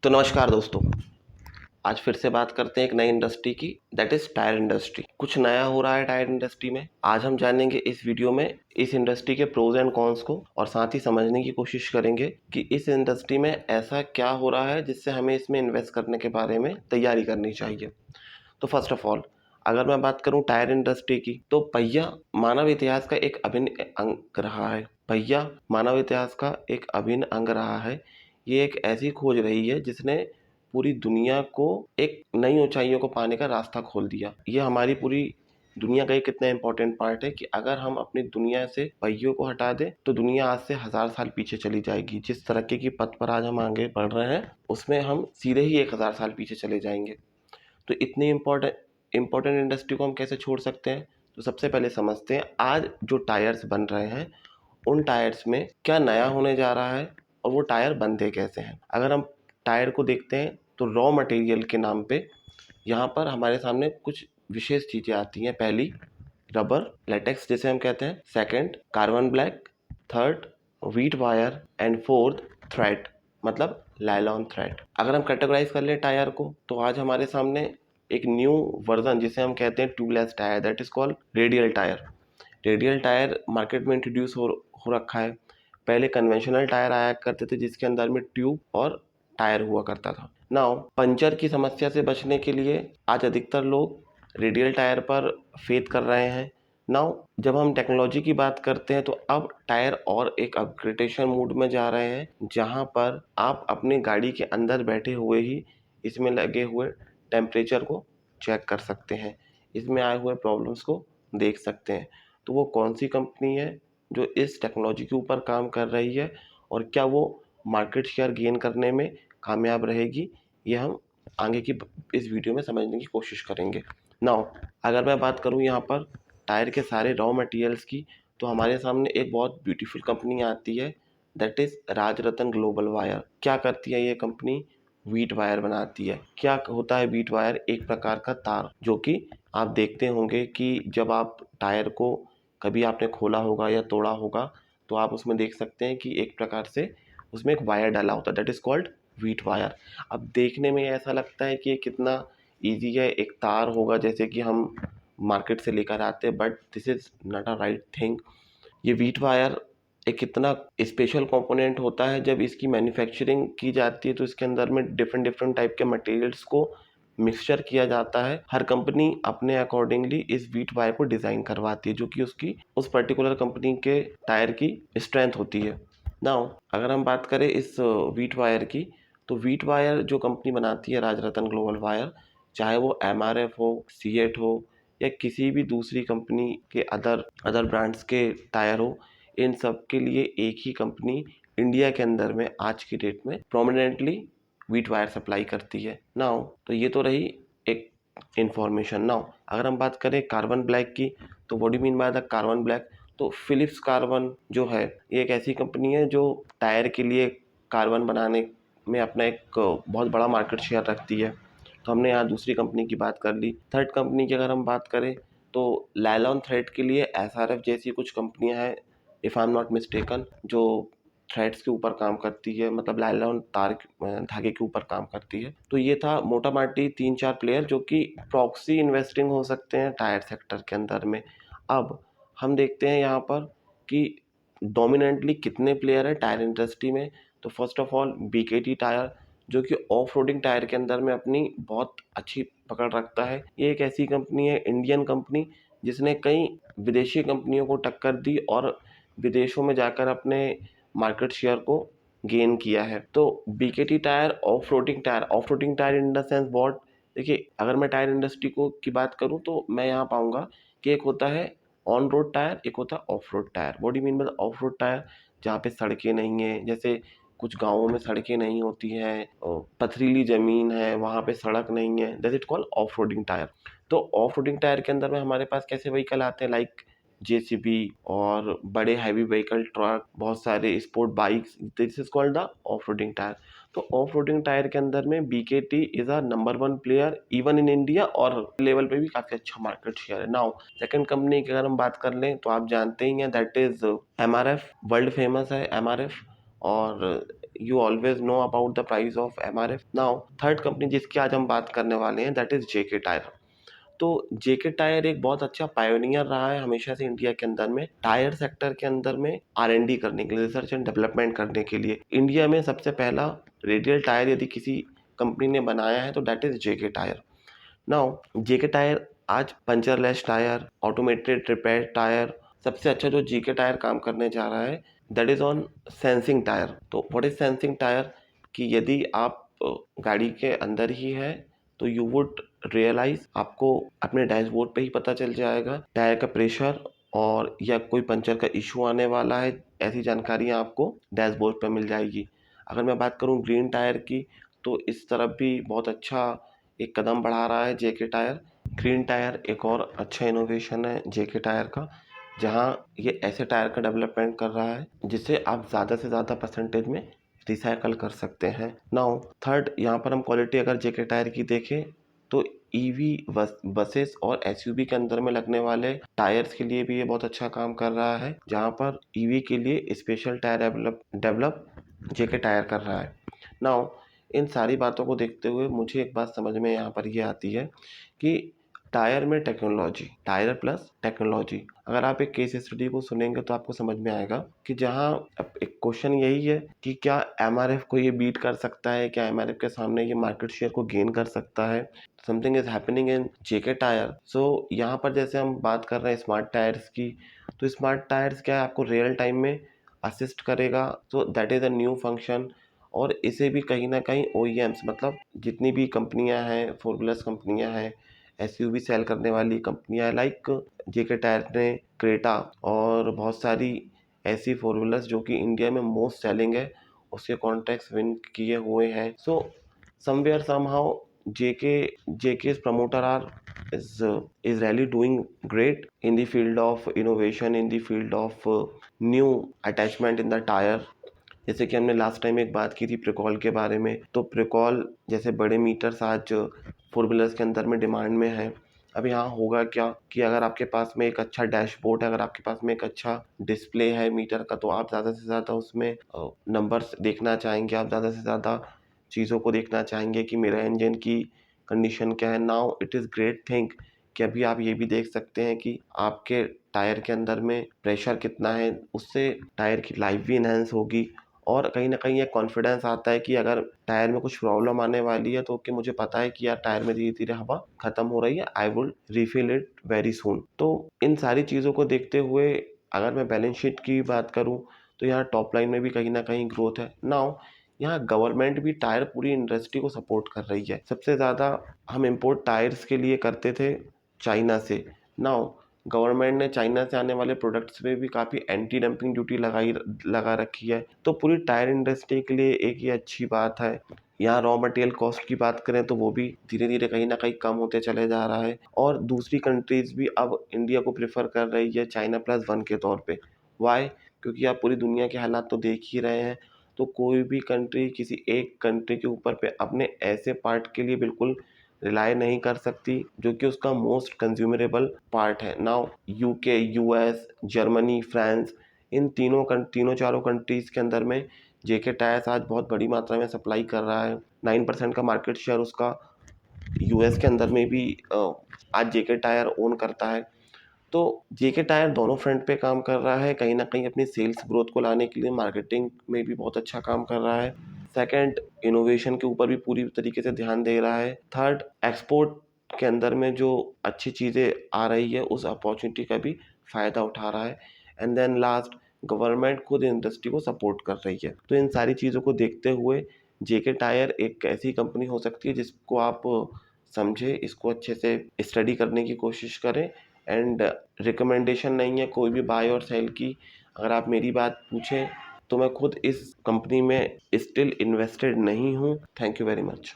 तो नमस्कार दोस्तों। आज फिर से बात करते हैं एक नई इंडस्ट्री की, दैट इज टायर इंडस्ट्री। कुछ नया हो रहा है टायर इंडस्ट्री में। आज हम जानेंगे इस वीडियो में इस इंडस्ट्री के प्रोज एंड कॉन्स को, और साथ ही समझने की कोशिश करेंगे कि इस इंडस्ट्री में ऐसा क्या हो रहा है जिससे हमें इसमें इन्वेस्ट करने के बारे में तैयारी करनी चाहिए। तो फर्स्ट ऑफ ऑल, अगर मैं बात करूं टायर इंडस्ट्री की, तो पहिया मानव इतिहास का एक अभिन्न अंग रहा है। पहिया मानव इतिहास का एक अभिन्न अंग रहा है। ये एक ऐसी खोज रही है जिसने पूरी दुनिया को एक नई ऊंचाइयों को पाने का रास्ता खोल दिया। ये हमारी पूरी दुनिया का एक कितना इंपॉर्टेंट पार्ट है कि अगर हम अपनी दुनिया से पहियों को हटा दें तो दुनिया आज से 1000 साल पीछे चली जाएगी। जिस तरक्की की पथ पर आज हम आगे बढ़ रहे हैं उसमें हम सीधे ही 1000 साल पीछे चले जाएंगे। तो इतनी इम्पोर्टेंट इंडस्ट्री को हम कैसे छोड़ सकते हैं? तो सबसे पहले समझते हैं आज जो टायर्स बन रहे हैं उन टायर्स में क्या नया होने जा रहा है और वो टायर बनते कैसे हैं। अगर हम टायर को देखते हैं तो रॉ मटेरियल के नाम पे यहाँ पर हमारे सामने कुछ विशेष चीज़ें आती हैं। पहली, रबर लेटेक्स जिसे हम कहते हैं। Second, carbon black. Third, wheat wire. And fourth, thread, मतलब लाइलॉन थ्रेड। अगर हम कैटेगराइज कर ले टायर को तो आज हमारे सामने एक न्यू वर्जन जिसे हम कहते हैं tubeless tyre, that is called radial tyre. Radial tyre market में इंट्रोड्यूस हो रखा है। पहले कन्वेंशनल टायर आया करते थे जिसके अंदर में ट्यूब और टायर हुआ करता था। नाउ पंचर की समस्या से बचने के लिए आज अधिकतर लोग रेडियल टायर पर फेथ कर रहे हैं। नाउ जब हम टेक्नोलॉजी की बात करते हैं तो अब टायर और एक अपग्रेडेशन मोड में जा रहे हैं जहां पर आप अपनी गाड़ी के अंदर बैठे हुए ही इसमें लगे हुए टेम्परेचर को चेक कर सकते हैं, इसमें आए हुए प्रॉब्लम्स को देख सकते हैं। तो वो कौन सी कंपनी है जो इस टेक्नोलॉजी के ऊपर काम कर रही है और क्या वो मार्केट शेयर गेन करने में कामयाब रहेगी, ये हम आगे की इस वीडियो में समझने की कोशिश करेंगे। नाउ अगर मैं बात करूं यहाँ पर टायर के सारे रॉ मटेरियल्स की, तो हमारे सामने एक बहुत ब्यूटीफुल कंपनी आती है, that is Rajratan global wire. क्या करती है ये कंपनी? व्हीट वायर बनाती है। क्या होता है व्हीट वायर? एक प्रकार का तार जो कि आप देखते होंगे कि जब आप टायर को कभी आपने खोला होगा या तोड़ा होगा तो आप उसमें देख सकते हैं कि एक प्रकार से उसमें एक वायर डाला होता है, that is called wheat wire. अब देखने में ऐसा लगता है कि ये कितना ईजी है, एक तार होगा जैसे कि हम मार्केट से लेकर आते हैं, but this is not a right thing. ये व्हीट वायर एक कितना स्पेशल कंपोनेंट होता है। जब इसकी मैन्युफैक्चरिंग की जाती है तो इसके अंदर में डिफरेंट डिफरेंट टाइप के मटेरियल्स को मिक्सचर किया जाता है। हर कंपनी अपने अकॉर्डिंगली इस व्हीट वायर को डिज़ाइन करवाती है जो कि उसकी उस पर्टिकुलर कंपनी के टायर की स्ट्रेंथ होती है। नाउ अगर हम बात करें इस व्हीट वायर की, तो व्हीट वायर जो कंपनी बनाती है राजरतन ग्लोबल वायर, चाहे वो MRF हो, सीएट हो या किसी भी दूसरी कंपनी के अदर ब्रांड्स के टायर हो, इन सब के लिए एक ही कंपनी इंडिया के अंदर में आज की डेट में प्रोमिनेंटली व्हीट वायर सप्लाई करती है। नाउ तो ये तो रही एक इंफॉर्मेशन। नाउ अगर हम बात करें कार्बन ब्लैक की, तो what do you mean by the carbon black? तो फिलिप्स कार्बन जो है ये एक ऐसी कंपनी है जो टायर के लिए कार्बन बनाने में अपना एक बहुत बड़ा मार्केट शेयर रखती है। तो हमने यहाँ दूसरी कंपनी की बात कर ली। थर्ड कंपनी की अगर हम बात करें तो लाइलॉन थ्रेड के लिए SRF जैसी कुछ कंपनियां हैं, if I am not mistaken, जो थ्रेड्स के ऊपर काम करती है, मतलब लाइलॉन तार धागे के ऊपर काम करती है। तो ये था मोटा माटी 3-4 प्लेयर जो कि प्रॉक्सी इन्वेस्टिंग हो सकते हैं टायर सेक्टर के अंदर में। अब हम देखते हैं यहाँ पर कि डोमिनेंटली कितने प्लेयर हैं टायर इंडस्ट्री में। तो first of all BKT tyre, जो कि ऑफ रोडिंग टायर के अंदर में अपनी बहुत अच्छी पकड़ रखता है। ये एक ऐसी कंपनी है, इंडियन कंपनी, जिसने कई विदेशी कंपनियों को टक्कर दी और विदेशों में जाकर अपने मार्केट शेयर को गेन किया है। तो BKT tyre off roading tyre in the sense what? देखिए, अगर मैं टायर इंडस्ट्री को की बात करूं तो मैं यहाँ पाऊंगा कि एक होता है ऑन रोड टायर, एक होता है of road tyre. What do you mean by of road tyre? जहाँ पे सड़कें नहीं है, जैसे कुछ गाँवों में सड़कें नहीं होती हैं, पथरीली ज़मीन है, वहाँ पे सड़क नहीं है, that it called off roading tyre. तो ऑफ रोडिंग टायर के अंदर में हमारे पास कैसे व्हीकल आते हैं, लाइक JCB और बड़े हैवी व्हीकल, ट्रक, बहुत सारे sport bikes, this is called the off roading tyre. तो ऑफ रोडिंग टायर के अंदर में BKT is a number 1 player even in India, और लेवल पे भी काफ़ी अच्छा मार्केट शेयर है। नाउ सेकंड कंपनी की अगर हम बात कर लें तो आप जानते ही हैं, that is MRF। World famous है MRF, और you always know about the price of MRF. Now third company जिसकी आज हम बात करने वाले हैं दैट इज जेके टायर। तो जेके टायर एक बहुत अच्छा पायोनियर रहा है हमेशा से इंडिया के अंदर में टायर सेक्टर के अंदर में R&D करने के लिए, रिसर्च एंड डेवलपमेंट करने के लिए। इंडिया में सबसे पहला रेडियल टायर यदि किसी कंपनी ने बनाया है तो that is JK tyre. Now JK tyre आज पंचरलेस टायर, ऑटोमेटेड रिपेयर टायर, सबसे अच्छा जो जेके टायर काम करने जा रहा है that is on sensing tyre. तो व्हाट इज सेंसिंग टायर कि यदि आप गाड़ी के अंदर ही है तो यू वुड रियलाइज, आपको अपने डैशबोर्ड पे ही पता चल जाएगा टायर का प्रेशर और या कोई पंचर का इशू आने वाला है, ऐसी जानकारियाँ आपको डैशबोर्ड पे मिल जाएगी। अगर मैं बात करूँ ग्रीन टायर की तो इस तरफ भी बहुत अच्छा एक कदम बढ़ा रहा है जेके टायर। ग्रीन टायर एक और अच्छा इनोवेशन है जेके टायर का, जहाँ ये ऐसे टायर का डेवलपमेंट कर रहा है जिससे आप ज़्यादा से ज़्यादा परसेंटेज में रिसाइकल कर सकते हैं। नाउ थर्ड यहाँ पर हम क्वालिटी अगर जेके टायर की देखें तो ईवी बसेस और एसयूवी के अंदर में लगने वाले टायर्स के लिए भी ये बहुत अच्छा काम कर रहा है, जहाँ पर ईवी के लिए स्पेशल टायर डेवलप जेके टायर कर रहा है। नाउ इन सारी बातों को देखते हुए मुझे एक बात समझ में यहाँ पर ये आती है कि टायर में टेक्नोलॉजी, टायर प्लस टेक्नोलॉजी। अगर आप एक केस स्टडी को सुनेंगे तो आपको समझ में आएगा कि जहाँ अब एक क्वेश्चन यही है कि क्या एमआरएफ को ये बीट कर सकता है, क्या एमआरएफ के सामने ये मार्केट शेयर को गेन कर सकता है। Something is happening in JK Tyre. So यहाँ पर जैसे हम बात कर रहे हैं स्मार्ट टायर्स की, तो स्मार्ट टायर्स क्या है आपको रियल टाइम में असिस्ट करेगा, तो that is a new function. और इसे भी कहीं ना कहीं OEMs मतलब जितनी भी कंपनियां हैं, फोर व्हीलर्स कंपनियां हैं, एसयूवी सेल करने वाली कंपनियां लाइक जेके टायर ने क्रेटा और बहुत सारी ऐसी फोर व्हीलर्स जो कि इंडिया में मोस्ट सेलिंग है उसके कॉन्ट्रैक्ट्स विन किए हुए हैं। So somewhere somehow JK's promoter are is really doing great in the field of innovation, in the field of new attachment in the tire। जैसे कि हमने लास्ट टाइम एक बात की थी प्रिकॉल के बारे में, तो प्रिकॉल जैसे बड़े मीटर्स आज फोर व्हीलर्स के अंदर में डिमांड में है। अब यहाँ होगा क्या कि अगर आपके पास में एक अच्छा डैशबोर्ड है, अगर आपके पास में एक अच्छा डिस्प्ले है मीटर का, तो आप ज़्यादा से ज़्यादा उसमें नंबर्स देखना चाहेंगे, आप ज़्यादा से ज़्यादा चीज़ों को देखना चाहेंगे कि मेरा इंजन की कंडीशन क्या है। Now it is great thing कि अभी आप ये भी देख सकते हैं कि आपके टायर के अंदर में प्रेशर कितना है, उससे टायर की लाइफ भी इन्हेंस होगी और कहीं ना कहीं एक कॉन्फिडेंस आता है कि अगर टायर में कुछ प्रॉब्लम आने वाली है तो कि मुझे पता है कि यार टायर में धीरे धीरे हवा खत्म हो रही है, I will refill it very soon. तो इन सारी चीज़ों को देखते हुए अगर मैं बैलेंस शीट की बात करूं तो यहाँ टॉप लाइन में भी कहीं ना कहीं ग्रोथ है। नाउ यहाँ गवर्नमेंट भी टायर पूरी इंडस्ट्री को सपोर्ट कर रही है। सबसे ज़्यादा हम इम्पोर्ट टायर्स के लिए करते थे चाइना से। नाउ गवर्नमेंट ने चाइना से आने वाले प्रोडक्ट्स पे भी काफ़ी एंटी डंपिंग ड्यूटी लगा रखी है, तो पूरी टायर इंडस्ट्री के लिए एक ये अच्छी बात है। यहाँ रॉ मटेरियल कॉस्ट की बात करें तो वो भी धीरे धीरे कहीं ना कहीं कम होते चले जा रहा है और दूसरी कंट्रीज भी अब इंडिया को प्रेफर कर रही है चाइना +1 के तौर पे। वाई? क्योंकि आप पूरी दुनिया के हालात तो देख ही रहे हैं, तो कोई भी कंट्री किसी एक कंट्री के ऊपर पे अपने ऐसे पार्ट के लिए बिल्कुल रिलाय नहीं कर सकती जो कि उसका मोस्ट कंज्यूमरेबल पार्ट है। Now UK, US, Germany, France, इन तीनों चारों कंट्रीज़ के अंदर में जेके टायर्स आज बहुत बड़ी मात्रा में सप्लाई कर रहा है। 9% का मार्केट शेयर उसका यूएस के अंदर में भी आज जेके टायर ओन करता है। तो जेके टायर दोनों फ्रंट पे काम कर रहा है, कहीं ना कहीं अपनी सेल्स ग्रोथ को लाने के लिए मार्केटिंग में भी बहुत अच्छा काम कर रहा है। सेकंड, इनोवेशन के ऊपर भी पूरी तरीके से ध्यान दे रहा है। थर्ड, एक्सपोर्ट के अंदर में जो अच्छी चीज़ें आ रही है उस अपॉर्चुनिटी का भी फ़ायदा उठा रहा है। एंड देन लास्ट, गवर्नमेंट खुद इंडस्ट्री को सपोर्ट कर रही है। तो इन सारी चीज़ों को देखते हुए जेके टायर एक ऐसी कंपनी हो सकती है जिसको आप समझे, इसको अच्छे से स्टडी करने की कोशिश करें। एंड रिकमेंडेशन नहीं है कोई भी बाय और सेल की। अगर आप मेरी बात पूछें तो मैं खुद इस कंपनी में स्टिल इन्वेस्टेड नहीं हूँ। Thank you very much.